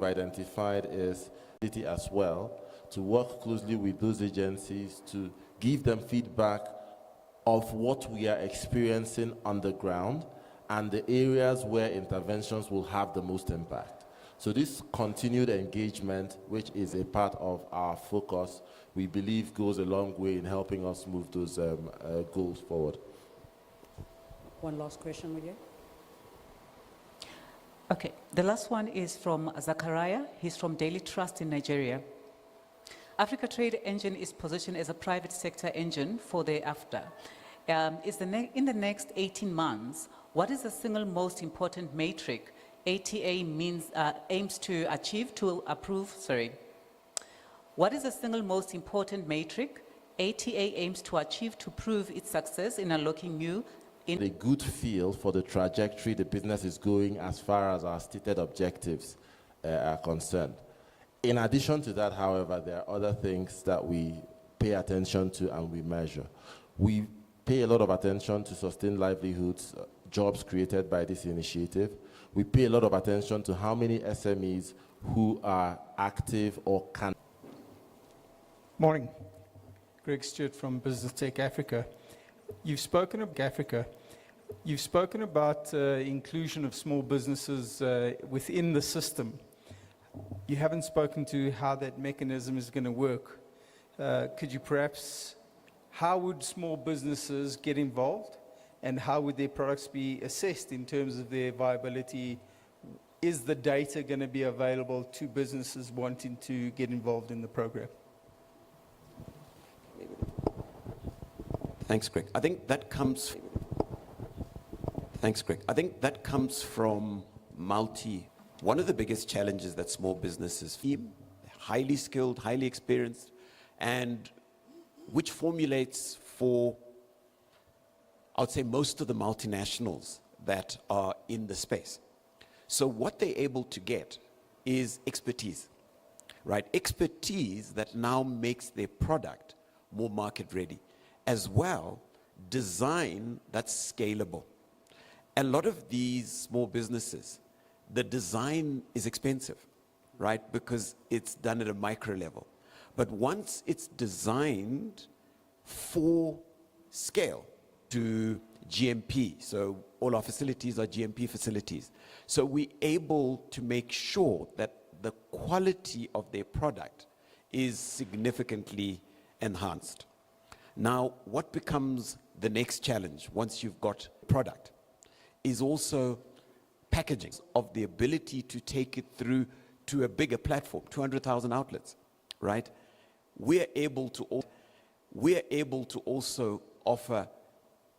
identified is as well, to work closely with those agencies to give them feedback of what we are experiencing on the ground and the areas where interventions will have the most impact. So this continued engagement, which is a part of our focus, we believe goes a long way in helping us move those goals forward. One last question, would you? Okay, the last one is from Zachariah. He's from Daily Trust in Nigeria. Africa Trade Engine is positioned as a private sector engine for the AfTA. In the next 18 months, what is the single most important metric ATA aims to achieve to approve, What is the single most important metric ATA aims to achieve to prove its success in unlocking new a good feel for the trajectory the business is going as far as our stated objectives are concerned. In addition to that, however, there are other things that we pay attention to and we measure. We pay a lot of attention to sustained livelihoods, jobs created by this initiative. We pay a lot of attention to how many SMEs who are active or can. Morning. Greg Stewart from Business Tech Africa. You've spoken of Africa. You've spoken about inclusion of small businesses within the system. You haven't spoken to how that mechanism is going to work. Could you perhaps, how would small businesses get involved and how would their products be assessed in terms of their viability? Is the data going to be available to businesses wanting to get involved in the program? Thanks, Greg. I think that comes. Thanks, Greg. I think that comes from one of the biggest challenges that small businesses face, highly skilled, highly experienced, and which formulates for, I would say, most of the multinationals that are in the space. So what they're able to get is expertise, right? Expertise that now makes their product more market ready. As well, design that's scalable. A lot of these small businesses, the design is expensive, right? Because it's done at a micro level. But once it's designed for scale to GMP, so all our facilities are GMP facilities. So we're able to make sure that the quality of their product is significantly enhanced. Now, what becomes the next challenge once you've got product is also packaging of the ability to take it through to a bigger platform, 200,000 outlets, right? We're able to also offer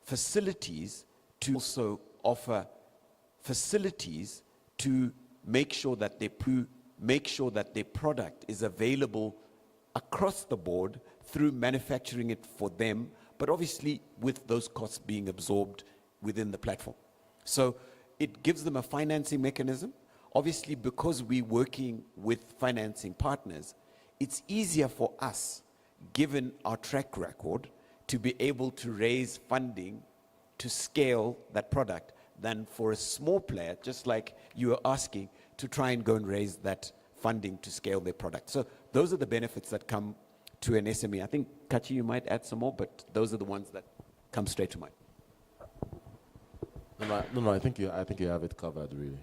facilities to make sure that their product is available across the board through manufacturing it for them, but obviously with those costs being absorbed within the platform. So it gives them a financing mechanism. Obviously, because we're working with financing partners, it's easier for us, given our track record, to be able to raise funding to scale that product than for a small player, just like you were asking, to try and go and raise that funding to scale their product. So those are the benefits that come to an SME. I think, Kachi, you might add some more, but those are the ones that come straight to mind. No, I think you have it covered, really.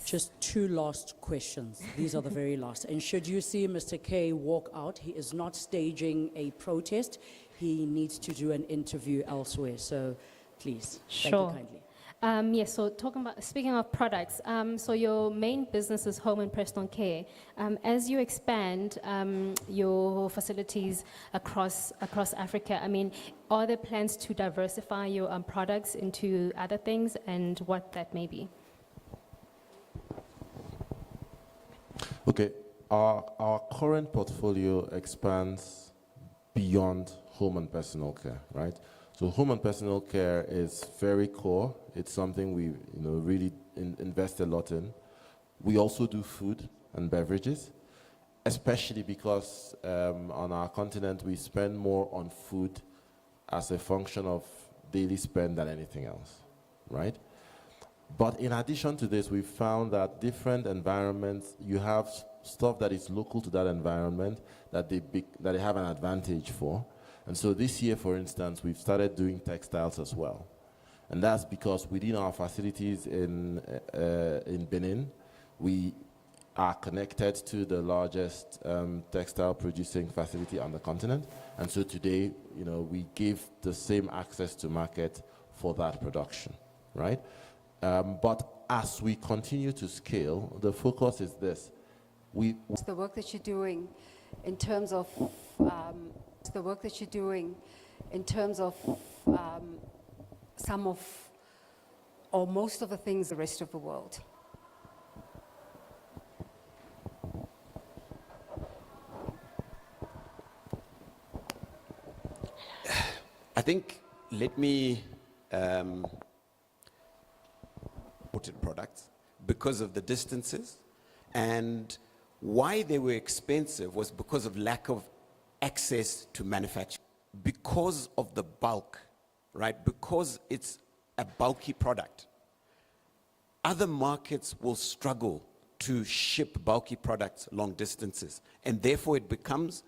Just two last questions. These are the very last. And should you see Mr. K walk out, he is not staging a protest. He needs to do an interview elsewhere. So please, thank you kindly. Yes, so speaking of products, so your main business is home and personal care. As you expand your facilities across Africa, I mean, are there plans to diversify your products into other things and what that may be? Okay, our current portfolio expands beyond home and personal care, right? So home and personal care is very core. It's something we really invest a lot in. We also do food and beverages, especially because on our continent we spend more on food as a function of daily spend than anything else, right? But in addition to this, we've found that different environments, you have stuff that is local to that environment that they have an advantage for. And so this year, for instance, we've started doing textiles as well. And that's because within our facilities in Benin, we are connected to the largest textile producing facility on the continent. And so today, we give the same access to market for that production, right? But as we continue to scale, the focus is this. It's the work that you're doing in terms of some of or most of the things the rest of the world. I think, let me imported products because of the distances, and why they were expensive was because of lack of access to manufacturing. Because of the bulk, right? Because it's a bulky product. Other markets will struggle to ship bulky products long distances, and therefore it becomes